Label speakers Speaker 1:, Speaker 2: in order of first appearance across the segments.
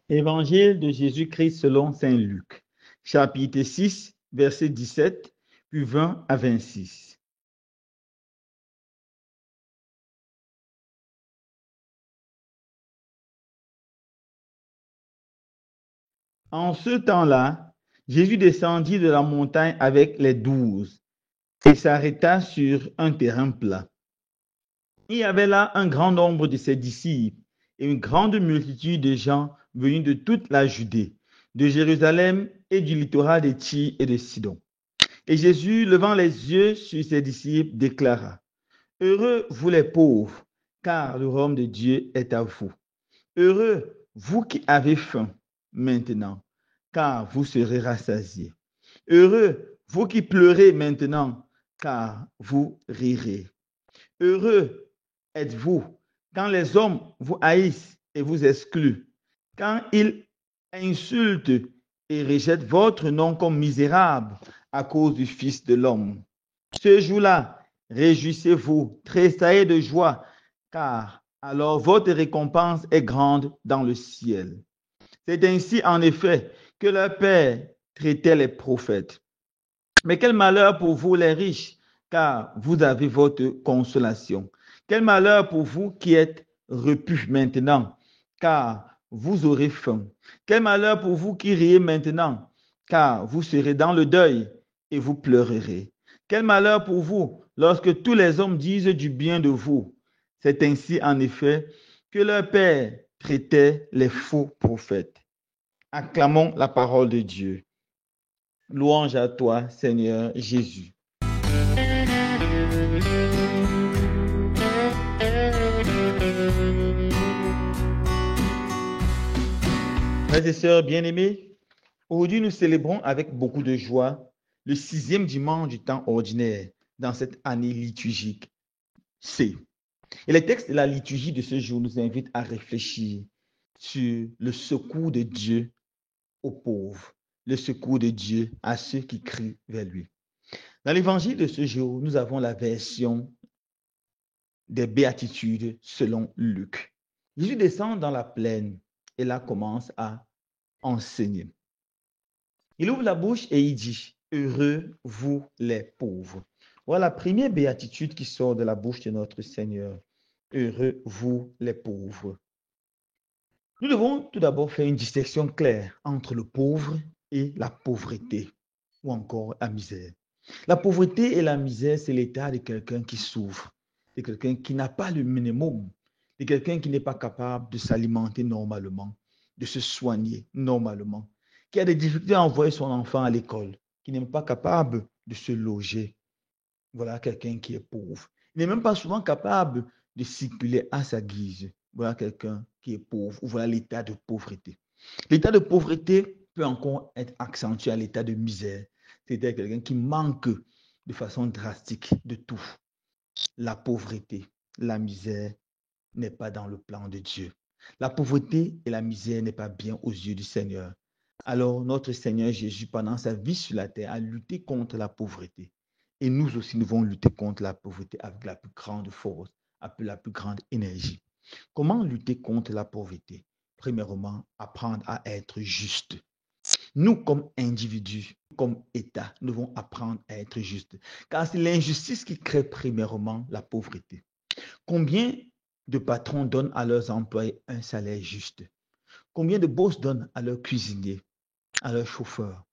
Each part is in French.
Speaker 1: Évangile de Jésus-Christ selon saint Luc, chapitre 6, versets 17, puis 20 à 26. En ce temps-là, Jésus descendit de la montagne avec les 12 et s'arrêta sur un terrain plat. Il y avait là un grand nombre de ses disciples et une grande multitude de gens venus de toute la Judée, de Jérusalem et du littoral de Tyr et de Sidon. Et Jésus, levant les yeux sur ses disciples, déclara: Heureux vous les pauvres, car le royaume de Dieu est à vous. Heureux vous qui avez faim maintenant, car vous serez rassasiés. Heureux vous qui pleurez maintenant, car vous rirez. Heureux êtes-vous quand les hommes vous haïssent et vous excluent, quand ils insultent et rejettent votre nom comme misérable à cause du Fils de l'homme. Ce jour-là, réjouissez-vous, tressaillez de joie, car alors votre récompense est grande dans le ciel. C'est ainsi en effet que leur Père traitait les prophètes. Mais quel malheur pour vous les riches, car vous avez votre consolation. Quel malheur pour vous qui êtes repus maintenant, car vous aurez faim. Quel malheur pour vous qui riez maintenant, car vous serez dans le deuil et vous pleurerez. Quel malheur pour vous lorsque tous les hommes disent du bien de vous. C'est ainsi en effet que leur Père traitait les faux prophètes. Acclamons la parole de Dieu. Louange à toi, Seigneur Jésus. Frères et sœurs bien-aimés, aujourd'hui nous célébrons avec beaucoup de joie le 6e dimanche du temps ordinaire dans cette année liturgique C. Et les textes de la liturgie de ce jour nous invitent à réfléchir sur le secours de Dieu aux pauvres, le secours de Dieu à ceux qui crient vers lui. Dans l'évangile de ce jour, nous avons la version des béatitudes selon Luc. Jésus descend dans la plaine et là commence à enseigner. Il ouvre la bouche et il dit: Heureux vous les pauvres. Voilà la première béatitude qui sort de la bouche de notre Seigneur. Heureux vous les pauvres. Nous devons tout d'abord faire une distinction claire entre le pauvre et la pauvreté, ou encore la misère. La pauvreté et la misère, c'est l'état de quelqu'un qui souffre, de quelqu'un qui n'a pas le minimum, de quelqu'un qui n'est pas capable de s'alimenter normalement, de se soigner normalement, qui a des difficultés à envoyer son enfant à l'école, qui n'est même pas capable de se loger. Voilà quelqu'un qui est pauvre. Il n'est même pas souvent capable de circuler à sa guise. Voilà quelqu'un qui est pauvre, ou voilà l'état de pauvreté. L'état de pauvreté peut encore être accentué à l'état de misère. C'est-à-dire quelqu'un qui manque de façon drastique de tout. La pauvreté, la misère n'est pas dans le plan de Dieu. La pauvreté et la misère n'est pas bien aux yeux du Seigneur. Alors notre Seigneur Jésus, pendant sa vie sur la terre, a lutté contre la pauvreté. Et nous aussi, nous devons lutter contre la pauvreté avec la plus grande force, avec la plus grande énergie. Comment lutter contre la pauvreté? Premièrement, apprendre à être juste. Nous, comme individus, comme État, nous devons apprendre à être justes. Car c'est l'injustice qui crée premièrement la pauvreté. Combien de patrons donnent à leurs employés un salaire juste? Combien de boss donnent à leurs cuisiniers, à leurs chauffeurs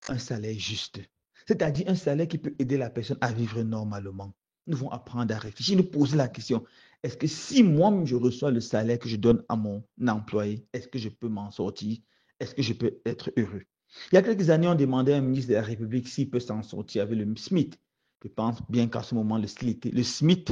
Speaker 1: un salaire juste? C'est-à-dire un salaire qui peut aider la personne à vivre normalement. Nous devons apprendre à réfléchir, nous poser la question: est-ce que si moi-même je reçois le salaire que je donne à mon employé, est-ce que je peux m'en sortir? Est-ce que je peux être heureux? Il y a quelques années, on demandait à un ministre de la République s'il peut s'en sortir avec le SMIC. Je pense bien qu'à ce moment, le SMIC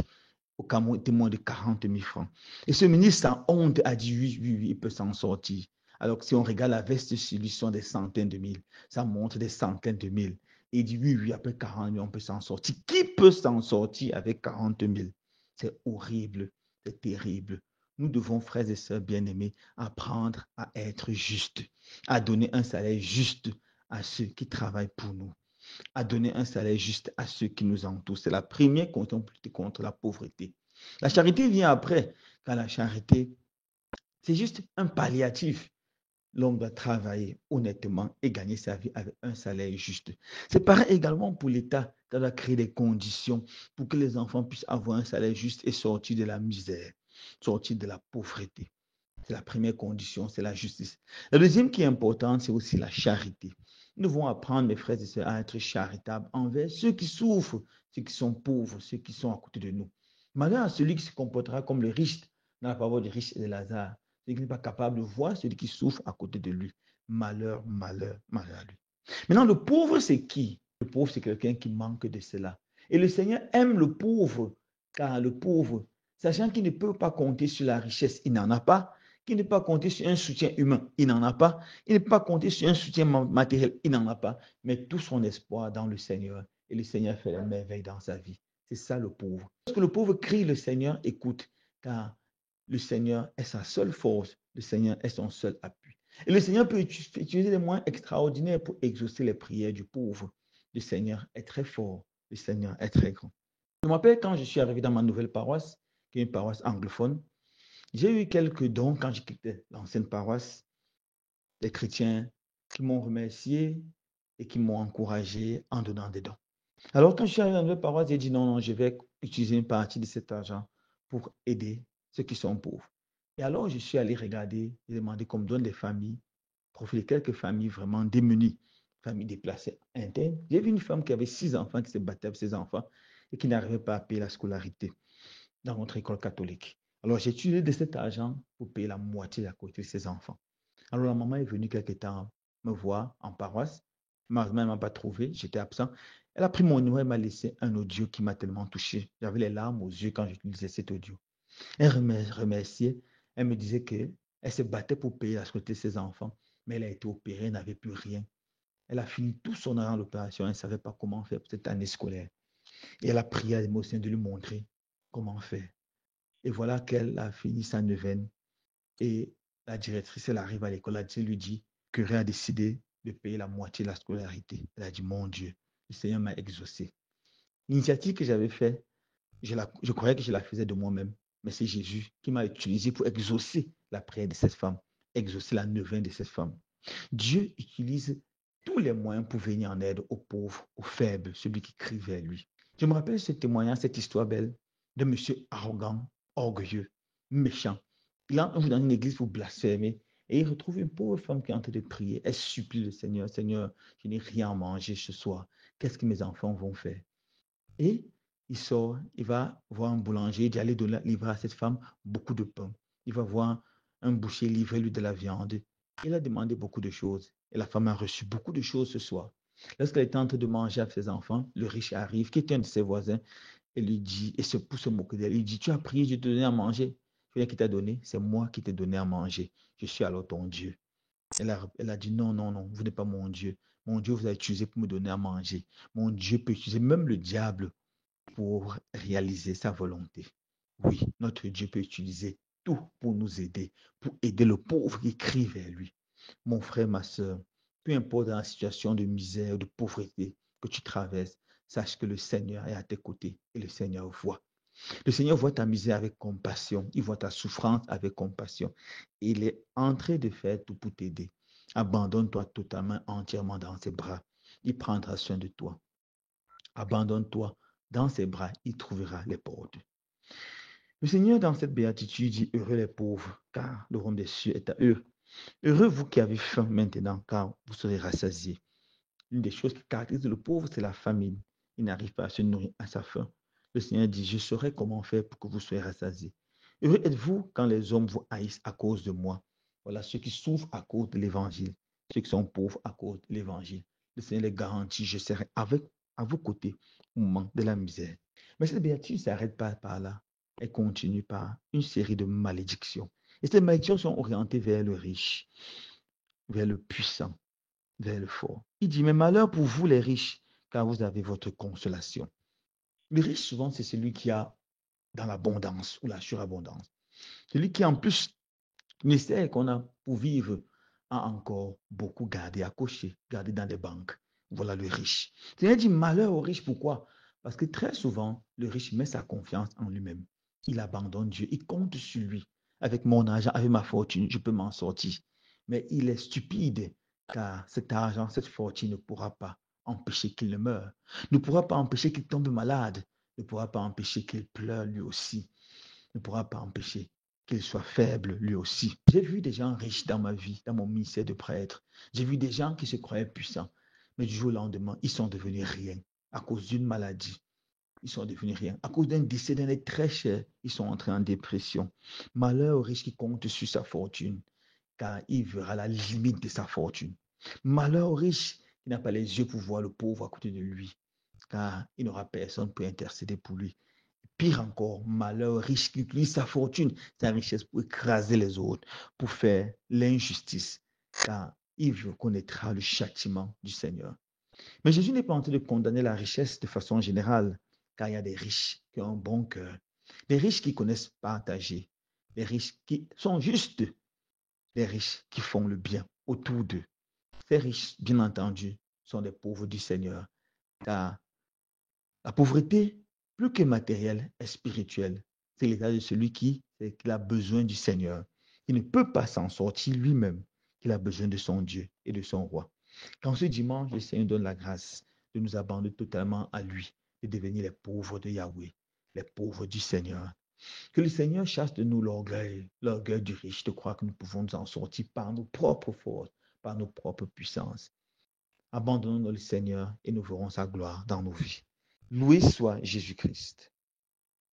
Speaker 1: au Cameroun était moins de 40 000 francs. Et ce ministre, sans honte, a dit oui, oui, oui, il peut s'en sortir. Alors que si on regarde la veste sur lui, ce sont des centaines de mille. Ça montre des centaines de mille. Et il dit oui, oui, après 40 000, on peut s'en sortir. Qui peut s'en sortir avec 40 000? C'est horrible, c'est terrible. Nous devons, frères et sœurs bien-aimés, apprendre à être justes, à donner un salaire juste à ceux qui travaillent pour nous. à donner un salaire juste à ceux qui nous entourent. C'est la première condition pour lutter contre la pauvreté. La charité vient après, car la charité, c'est juste un palliatif. L'homme doit travailler honnêtement et gagner sa vie avec un salaire juste. C'est pareil également pour l'État, qui doit créer des conditions pour que les enfants puissent avoir un salaire juste et sortir de la misère, sortir de la pauvreté. C'est la première condition, c'est la justice. La deuxième qui est importante, c'est aussi la charité. Nous devons apprendre, mes frères et sœurs, à être charitables envers ceux qui souffrent, ceux qui sont pauvres, ceux qui sont à côté de nous. Malheur à celui qui se comportera comme le riche dans la parole du riche et de Lazare, celui qui n'est pas capable de voir celui qui souffre à côté de lui. Malheur, malheur, malheur à lui. Maintenant, le pauvre, c'est qui? Le pauvre, c'est quelqu'un qui manque de cela. Et le Seigneur aime le pauvre, car le pauvre, sachant qu'il ne peut pas compter sur la richesse, il n'en a pas, qu'il ne peut pas compter sur un soutien humain, il n'en a pas, il ne peut pas compter sur un soutien matériel, il n'en a pas, mais tout son espoir dans le Seigneur. Et le Seigneur fait la merveille dans sa vie. C'est ça le pauvre. Lorsque le pauvre crie, le Seigneur écoute, car le Seigneur est sa seule force, le Seigneur est son seul appui. Et le Seigneur peut utiliser des moyens extraordinaires pour exaucer les prières du pauvre. Le Seigneur est très fort, le Seigneur est très grand. Je me rappelle quand je suis arrivé dans ma nouvelle paroisse, qui est une paroisse anglophone, j'ai eu quelques dons quand j'ai quitté l'ancienne paroisse, des chrétiens qui m'ont remercié et qui m'ont encouragé en donnant des dons. Alors quand je suis arrivé dans la nouvelle paroisse, j'ai dit non, je vais utiliser une partie de cet argent pour aider ceux qui sont pauvres. Et alors je suis allé regarder, j'ai demandé qu'on me donne des familles, profiter quelques familles vraiment démunies, familles déplacées internes. J'ai vu une femme qui avait 6 enfants, qui se battait avec ses enfants et qui n'arrivait pas à payer la scolarité dans notre école catholique. Alors, j'ai utilisé de cet argent pour payer la moitié de la côté de ses enfants. Alors, la maman est venue quelque temps me voir en paroisse. Ma mère ne m'a pas trouvé, j'étais absent. Elle a pris mon numéro et m'a laissé un audio qui m'a tellement touché. J'avais les larmes aux yeux quand j'utilisais cet audio. Elle remerciait. Elle me disait qu'elle se battait pour payer la scolarité de ses enfants, mais elle a été opérée, elle n'avait plus rien. Elle a fini tout son argent à l'opération, elle ne savait pas comment faire pour cette année scolaire. Et elle a prié à l'émotion de lui montrer comment faire. Et voilà qu'elle a fini sa neuvaine. Et la directrice, elle arrive à l'école, la directrice lui dit que Ray a décidé de payer la moitié de la scolarité. Elle a dit, mon Dieu, le Seigneur m'a exaucé. L'initiative que j'avais faite, je croyais que je la faisais de moi-même, mais c'est Jésus qui m'a utilisé pour exaucer la prière de cette femme, exaucer la neuvaine de cette femme. Dieu utilise tous les moyens pour venir en aide aux pauvres, aux faibles, celui qui crie vers lui. Je me rappelle ce témoignage, cette histoire belle de monsieur arrogant, orgueilleux, méchant. Il entre dans une église pour blasphémer et il retrouve une pauvre femme qui est en train de prier. Elle supplie le Seigneur, Seigneur, je n'ai rien à manger ce soir. Qu'est-ce que mes enfants vont faire? Et il sort, il va voir un boulanger, il dit allez livrer à cette femme beaucoup de pain. Il va voir un boucher livrer lui de la viande. Il a demandé beaucoup de choses et la femme a reçu beaucoup de choses ce soir. Lorsqu'elle était en train de manger avec ses enfants, le riche arrive, qui était un de ses voisins, et lui dit, et pour se moquer d'elle, il dit, tu as prié, je te donné à manger. Celui qui t'a donné, c'est moi qui t'ai donné à manger. Je suis alors ton Dieu. Elle a dit, non, non, non, vous n'êtes pas mon Dieu. Mon Dieu vous a utilisé pour me donner à manger. Mon Dieu peut utiliser même le diable pour réaliser sa volonté. Oui, notre Dieu peut utiliser tout pour nous aider, pour aider le pauvre qui crie vers lui. Mon frère, ma soeur, peu importe dans la situation de misère, de pauvreté que tu traverses, sache que le Seigneur est à tes côtés et le Seigneur voit. Le Seigneur voit ta misère avec compassion, il voit ta souffrance avec compassion. Il est en train de faire tout pour t'aider. Abandonne-toi totalement, entièrement dans ses bras. Il prendra soin de toi. Abandonne-toi dans ses bras, il trouvera les portes. Le Seigneur, dans cette béatitude, dit heureux les pauvres, car le royaume des cieux est à eux. Heureux vous qui avez faim maintenant, car vous serez rassasiés. Une des choses qui caractérise le pauvre, c'est la famine. Il n'arrive pas à se nourrir à sa faim. Le Seigneur dit, je saurai comment faire pour que vous soyez rassasiés. Heureux êtes-vous quand les hommes vous haïssent à cause de moi. Voilà ceux qui souffrent à cause de l'évangile, ceux qui sont pauvres à cause de l'évangile. Le Seigneur les garantit, je serai à vos côtés au moment de la misère. Mais cette béatitude ne s'arrête pas par là. Elle continue par une série de malédictions. Et ces malédictions sont orientées vers le riche, vers le puissant, vers le fort. Il dit, mais malheur pour vous les riches, car vous avez votre consolation. Le riche, souvent, c'est celui qui a dans l'abondance ou la surabondance. Celui qui, en plus, nécessaire qu'on a pour vivre, a encore beaucoup gardé à cocher, gardé dans des banques. Voilà le riche. Seigneur dit malheur au riche. Pourquoi? Parce que très souvent, le riche met sa confiance en lui-même. Il abandonne Dieu. Il compte sur lui. Avec mon argent, avec ma fortune, je peux m'en sortir. Mais il est stupide car cet argent, cette fortune ne pourra pas empêcher qu'il ne meure, ne pourra pas empêcher qu'il tombe malade, ne pourra pas empêcher qu'il pleure lui aussi, ne pourra pas empêcher qu'il soit faible lui aussi. J'ai vu des gens riches dans ma vie, dans mon ministère de prêtre. J'ai vu des gens qui se croyaient puissants, mais du jour au lendemain, ils sont devenus rien à cause d'une maladie. Ils sont devenus rien. À cause d'un décès d'un être très cher, ils sont entrés en dépression. Malheur au riche qui compte sur sa fortune, car il verra la limite de sa fortune. Malheur au riche qui n'a pas les yeux pour voir le pauvre à côté de lui, car il n'aura personne pour intercéder pour lui. Pire encore, malheur riche qui utilise sa fortune, sa richesse pour écraser les autres, pour faire l'injustice, car il connaîtra le châtiment du Seigneur. Mais Jésus n'est pas en train de condamner la richesse de façon générale, car il y a des riches qui ont un bon cœur, des riches qui connaissent partager, des riches qui sont justes, des riches qui font le bien autour d'eux. Ces riches, bien entendu, sont des pauvres du Seigneur, car la pauvreté, plus que matérielle, est spirituelle. C'est l'état de celui qui a besoin du Seigneur, qui ne peut pas s'en sortir lui-même, qu'il a besoin de son Dieu et de son roi. Quand ce dimanche, le Seigneur donne la grâce de nous abandonner totalement à lui, de devenir les pauvres de Yahweh, les pauvres du Seigneur. Que le Seigneur chasse de nous l'orgueil du riche, de croire que nous pouvons nous en sortir par nos propres forces, par nos propres puissances. Abandonnons le Seigneur et nous verrons sa gloire dans nos vies. Loué soit Jésus-Christ.